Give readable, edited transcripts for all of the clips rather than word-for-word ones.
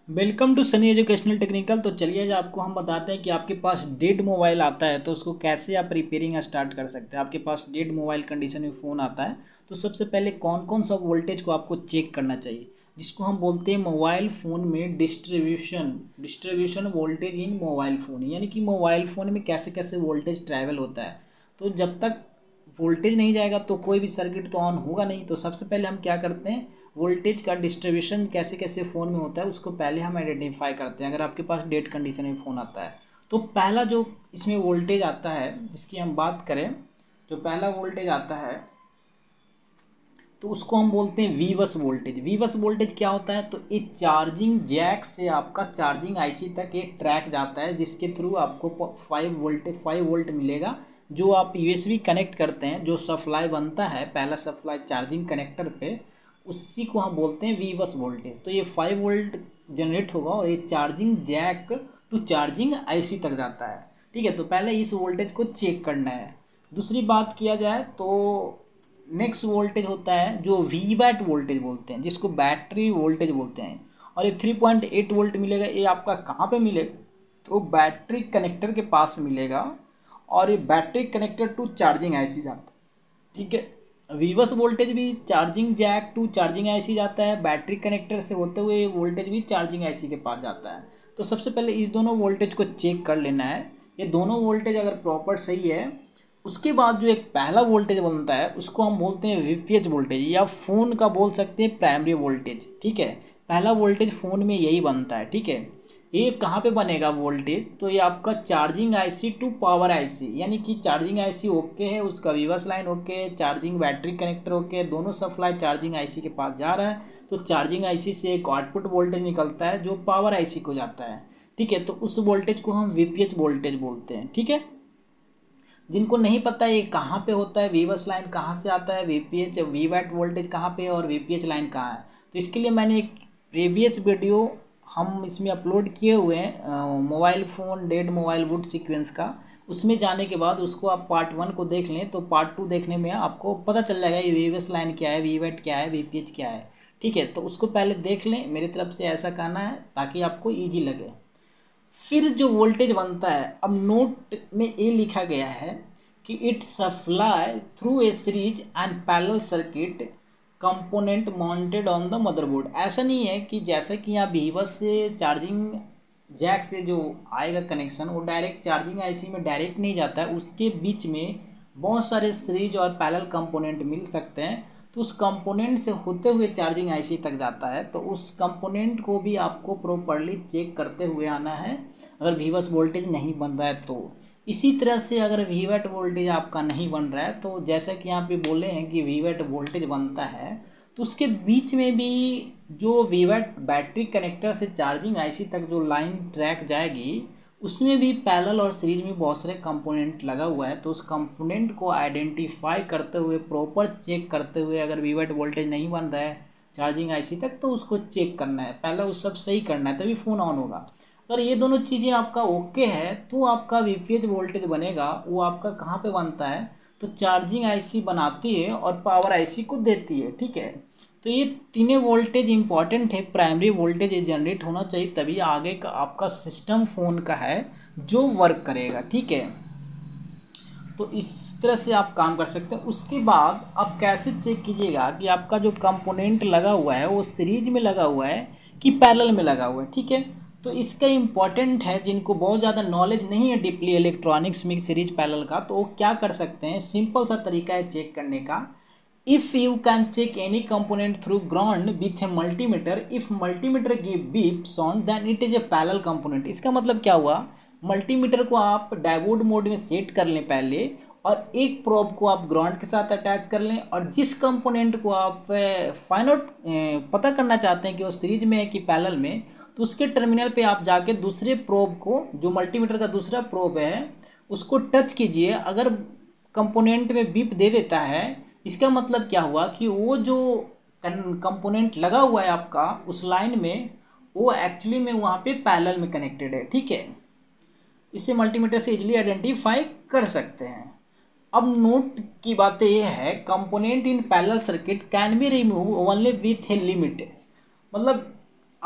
Welcome to Sunny educational technical. तो चलिए आज आपको हम बताते हैं कि आपके पास डेड मोबाइल आता है तो उसको कैसे आप रिपेयरिंग स्टार्ट कर सकते हैं। आपके पास डेड मोबाइल कंडीशन में फ़ोन आता है तो सबसे पहले कौन कौन सा वोल्टेज को आपको चेक करना चाहिए, जिसको हम बोलते हैं मोबाइल फ़ोन में डिस्ट्रीब्यूशन वोल्टेज इन मोबाइल फ़ोन, यानी कि मोबाइल फ़ोन में कैसे कैसे वोल्टेज ट्रैवल होता है। तो जब तक वोल्टेज नहीं जाएगा तो कोई भी सर्किट तो ऑन होगा नहीं। तो सबसे पहले हम क्या करते हैं, वोल्टेज का डिस्ट्रीब्यूशन कैसे कैसे फ़ोन में होता है उसको पहले हम आइडेंटिफाई करते हैं। अगर आपके पास डेड कंडीशन में फ़ोन आता है तो पहला जो इसमें वोल्टेज आता है जिसकी हम बात करें, जो पहला वोल्टेज आता है तो उसको हम बोलते हैं वीवस वोल्टेज। वीवस वोल्टेज क्या होता है, तो एक चार्जिंग जैक से आपका चार्जिंग आईसी तक एक ट्रैक जाता है जिसके थ्रू आपको 5 वोल्ट मिलेगा। जो आप यूएसबी कनेक्ट करते हैं, जो सप्लाई बनता है पहला सप्लाई चार्जिंग कनेक्टर पे, उसी को हम बोलते हैं वीवस वोल्टेज। तो ये 5 वोल्ट जनरेट होगा और ये charging jack to charging IC तक जाता है। ठीक है, तो पहले इस वोल्टेज को चेक करना है। दूसरी बात किया जाए तो नेक्स्ट वोल्टेज होता है जो वी बैट वोल्टेज बोलते हैं, जिसको बैटरी वोल्टेज बोलते हैं। और ये 3.8 वोल्ट मिलेगा। ये आपका कहाँ पे मिलेगा, तो बैटरी कनेक्टर के पास मिलेगा और ये battery connector to charging IC जाता है। ठीक है, वीवस वोल्टेज भी charging jack to charging IC जाता है, बैटरी कनेक्टर से होते हुए वोल्टेज भी चार्जिंग आईसी के पास जाता है। तो सबसे पहले इस दोनों वोल्टेज को चेक कर लेना है। ये दोनों वोल्टेज अगर प्रॉपर सही है, उसके बाद जो एक पहला वोल्टेज बनता है उसको हम बोलते हैं वीपीएच वोल्टेज, या फ़ोन का बोल सकते हैं प्राइमरी वोल्टेज। ठीक है, पहला वोल्टेज फ़ोन में यही बनता है। ठीक है, ये कहाँ पे बनेगा वोल्टेज, तो ये आपका charging IC two power IC, यानी कि चार्जिंग आईसी ओके है, उसका वीवस लाइन ओके है, चार्जिंग बैटरी कनेक्टर ओके है, दोनों सप्लाई चार्जिंग आईसी के पास जा रहा है। तो चार्जिंग आईसी से एक आउटपुट वोल्टेज निकलता है जो पावर आईसी को जाता है। ठीक है, तो उस वोल्टेज को हम वीपीएच वोल्टेज बोलते हैं। ठीक है, जिनको नहीं पता ये कहाँ पे होता है, वीवस लाइन कहाँ से आता है, वीपीएच वीवैट वोल्टेज कहाँ पे है और वीपीएच लाइन कहाँ है, तो इसके लिए मैंने एक प्रीवियस वीडियो हम इसमें अपलोड किए हुए हैं, mobile phone dead mobile boot sequence का। उसमें जाने के बाद उसको आप पार्ट 1 को देख लें तो पार्ट 2 देखने में आपको पता चल जाएगा ये वीवस लाइन क्या है, वीवैट क्या है, वीपीएच क्या है। ठीक है, तो उसको पहले देख लें, मेरी तरफ से ऐसा करना है ताकि आपको ईजी लगे। फिर जो वोल्टेज बनता है, अब नोट में ये लिखा गया है कि it supply through a series and parallel circuit component mounted on the motherboard. ऐसा नहीं है कि जैसा कि यहाँ वीवस से चार्जिंग जैक से जो आएगा कनेक्शन वो डायरेक्ट चार्जिंग आईसी में डायरेक्ट नहीं जाता है, उसके बीच में बहुत सारे सीरीज और पैरेलल कंपोनेंट मिल सकते हैं। तो उस कंपोनेंट से होते हुए चार्जिंग आईसी तक जाता है, तो उस कंपोनेंट को भी आपको प्रॉपरली चेक करते हुए आना है अगर वीवस वोल्टेज नहीं बन रहा है तो। इसी तरह से अगर वीवैट वोल्टेज आपका नहीं बन रहा है तो जैसा कि यहाँ पे बोले हैं कि वीवैट वोल्टेज बनता है, तो उसके बीच में भी जो वीवैट बैटरी कनेक्टर से चार्जिंग आईसी तक जो लाइन ट्रैक जाएगी उसमें भी पैरेलल और सीरीज में बहुत सारे कंपोनेंट लगा हुआ है। तो उस कंपोनेंट को आइडेंटिफाई करते हुए प्रॉपर चेक करते हुए अगर वीवैट वोल्टेज नहीं बन रहा है चार्जिंग आईसी तक तो उसको चेक करना है, पहले उस सब सही करना है तभी फ़ोन ऑन होगा। अगर ये दोनों चीज़ें आपका ओके है तो आपका वीपीएच वोल्टेज बनेगा। वो आपका कहाँ पे बनता है, तो चार्जिंग आईसी बनाती है और पावर आईसी को देती है। ठीक है, तो ये तीनों वोल्टेज इंपॉर्टेंट है, प्राइमरी वोल्टेज जनरेट होना चाहिए तभी आगे का आपका सिस्टम फ़ोन का है जो वर्क करेगा। ठीक है, तो इस तरह से आप काम कर सकते हैं। उसके बाद आप कैसे चेक कीजिएगा कि आपका जो कंपोनेंट लगा हुआ है वो सीरीज में लगा हुआ है कि पैरेलल में लगा हुआ है। ठीक है, तो इसका इम्पॉर्टेंट है, जिनको बहुत ज़्यादा नॉलेज नहीं है डीपली इलेक्ट्रॉनिक्स में सीरीज पैरेलल का, तो वो क्या कर सकते हैं, सिंपल सा तरीका है चेक करने का। If you can check any component through ground with a multimeter, if multimeter give beep sound then it is a parallel component. इसका मतलब क्या हुआ, मल्टीमीटर को आप डायोड मोड में सेट कर लें पहले, और एक प्रोब को आप ग्राउंड के साथ अटैच कर लें, और जिस कंपोनेंट को आप फाइंड आउट पता करना चाहते हैं कि वो सीरीज में है कि पैरेलल में, तो उसके टर्मिनल पे आप जाके दूसरे प्रोब को, जो मल्टीमीटर का दूसरा प्रोब है, उसको टच कीजिए। अगर कंपोनेंट में बीप दे देता है, इसका मतलब क्या हुआ कि वो जो कंपोनेंट लगा हुआ है आपका उस लाइन में, वो एक्चुअली में वहाँ पे पैरेलल में कनेक्टेड है। ठीक है, इसे मल्टीमीटर से इजीली आइडेंटिफाई कर सकते हैं। अब नोट की बातें ये है, component in parallel circuit can be remove only with a limit. मतलब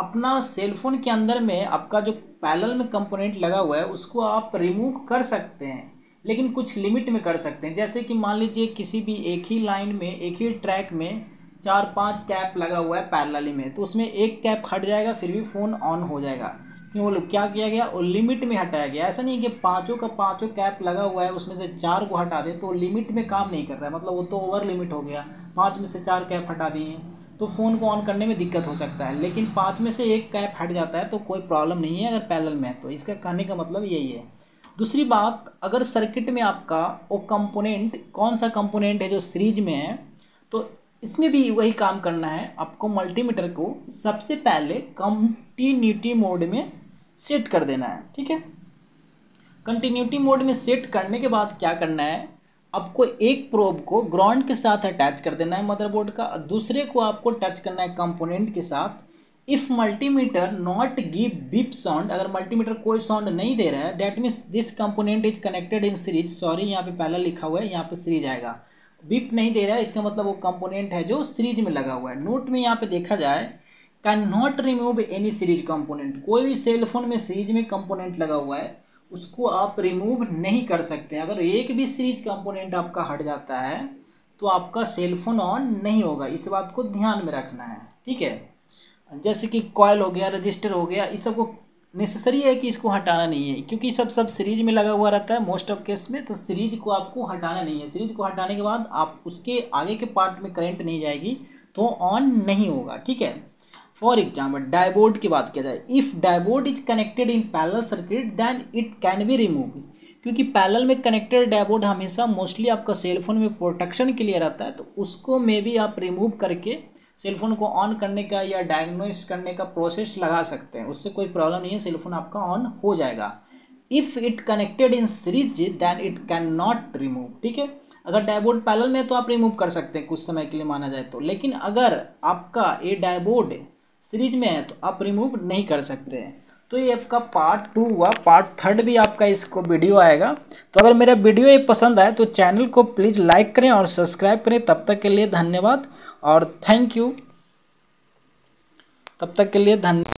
अपना सेलफोन के अंदर में आपका जो पैरेलल में कंपोनेंट लगा हुआ है उसको आप रिमूव कर सकते हैं, लेकिन कुछ लिमिट में कर सकते हैं। जैसे कि मान लीजिए किसी भी एक ही लाइन में, एक ही ट्रैक में 4-5 कैप लगा हुआ है पैरेलली में, तो उसमें एक कैप हट जाएगा फिर भी फ़ोन ऑन हो जाएगा। क्यों बोलो, क्या किया गया, वो लिमिट में हटाया गया। ऐसा नहीं कि पाँचों का पाँचों कैप लगा हुआ है उसमें से 4 को हटा दे तो लिमिट में काम नहीं कर रहा है, मतलब वो तो ओवर लिमिट हो गया। 5 में से 4 कैप हटा दिए तो फ़ोन को ऑन करने में दिक्कत हो सकता है, लेकिन 5 में से एक कैप हट जाता है तो कोई प्रॉब्लम नहीं है अगर पैरेलल में है। तो इसका कहने का मतलब यही है। दूसरी बात, अगर सर्किट में आपका वो कंपोनेंट, कौन सा कंपोनेंट है जो सीरीज में है, तो इसमें भी वही काम करना है आपको। मल्टीमीटर को सबसे पहले कंटिन्यूटी मोड में सेट कर देना है, ठीक है। कंटिन्यूटी मोड में सेट करने के बाद क्या करना है, आपको एक प्रोब को ग्राउंड के साथ अटैच कर देना है मदरबोर्ड का, दूसरे को आपको टच करना है कंपोनेंट के साथ। If multimeter not give beep sound, अगर मल्टीमीटर कोई साउंड नहीं दे रहा है, that means this component is connected in series. Sorry, यहाँ पे पहला लिखा हुआ है, यहाँ पे सीरीज आएगा। बीप नहीं दे रहा है, इसका मतलब वो कंपोनेंट है जो सीरीज में लगा हुआ है। नोट में यहाँ पे देखा जाए, can not remove any series component, कोई भी सेलफोन में सीरीज में कंपोनेंट लगा हुआ है उसको आप रिमूव नहीं कर सकते। अगर एक भी सीरीज कंपोनेंट आपका हट जाता है तो आपका सेलफोन ऑन नहीं होगा, इस बात को ध्यान में रखना है, ठीक है। जैसे कि कॉइल हो गया, रजिस्टर हो गया, इस सबको नेसेसरी है कि इसको हटाना नहीं है, क्योंकि सब सीरीज में लगा हुआ रहता है मोस्ट ऑफ केस में। तो सीरीज को आपको हटाना नहीं है। सीरीज को हटाने के बाद आप उसके आगे के पार्ट में करंट नहीं जाएगी तो ऑन नहीं होगा, ठीक है। फॉर एग्जाम्पल, डायबोर्ड की बात किया जाए, इफ़ डायबोर्ड is connected in parallel circuit then it can be remove, क्योंकि पैरेलल में कनेक्टेड डायबोर्ड हमेशा मोस्टली आपका सेलफोन में प्रोटेक्शन के लिए रहता है, तो उसको में भी आप रिमूव करके सेलफोन को ऑन करने का या डायग्नोस करने का प्रोसेस लगा सकते हैं। उससे कोई प्रॉब्लम नहीं है, सेलफोन आपका ऑन हो जाएगा। If it connected in series then it can not remove, ठीक है। अगर डायबोर्ड पैरेलल में तो आप रिमूव कर सकते हैं कुछ समय के लिए माना जाए तो, लेकिन अगर आपका ये डायबोर्ड सीरीज में है तो आप रिमूव नहीं कर सकते हैं। तो ये आपका पार्ट 2 हुआ। पार्ट 3 भी आपका इसको वीडियो आएगा। तो अगर मेरा वीडियो ये पसंद आए तो चैनल को प्लीज़ लाइक करें और सब्सक्राइब करें। तब तक के लिए धन्यवाद और थैंक यू। तब तक के लिए धन्यवाद।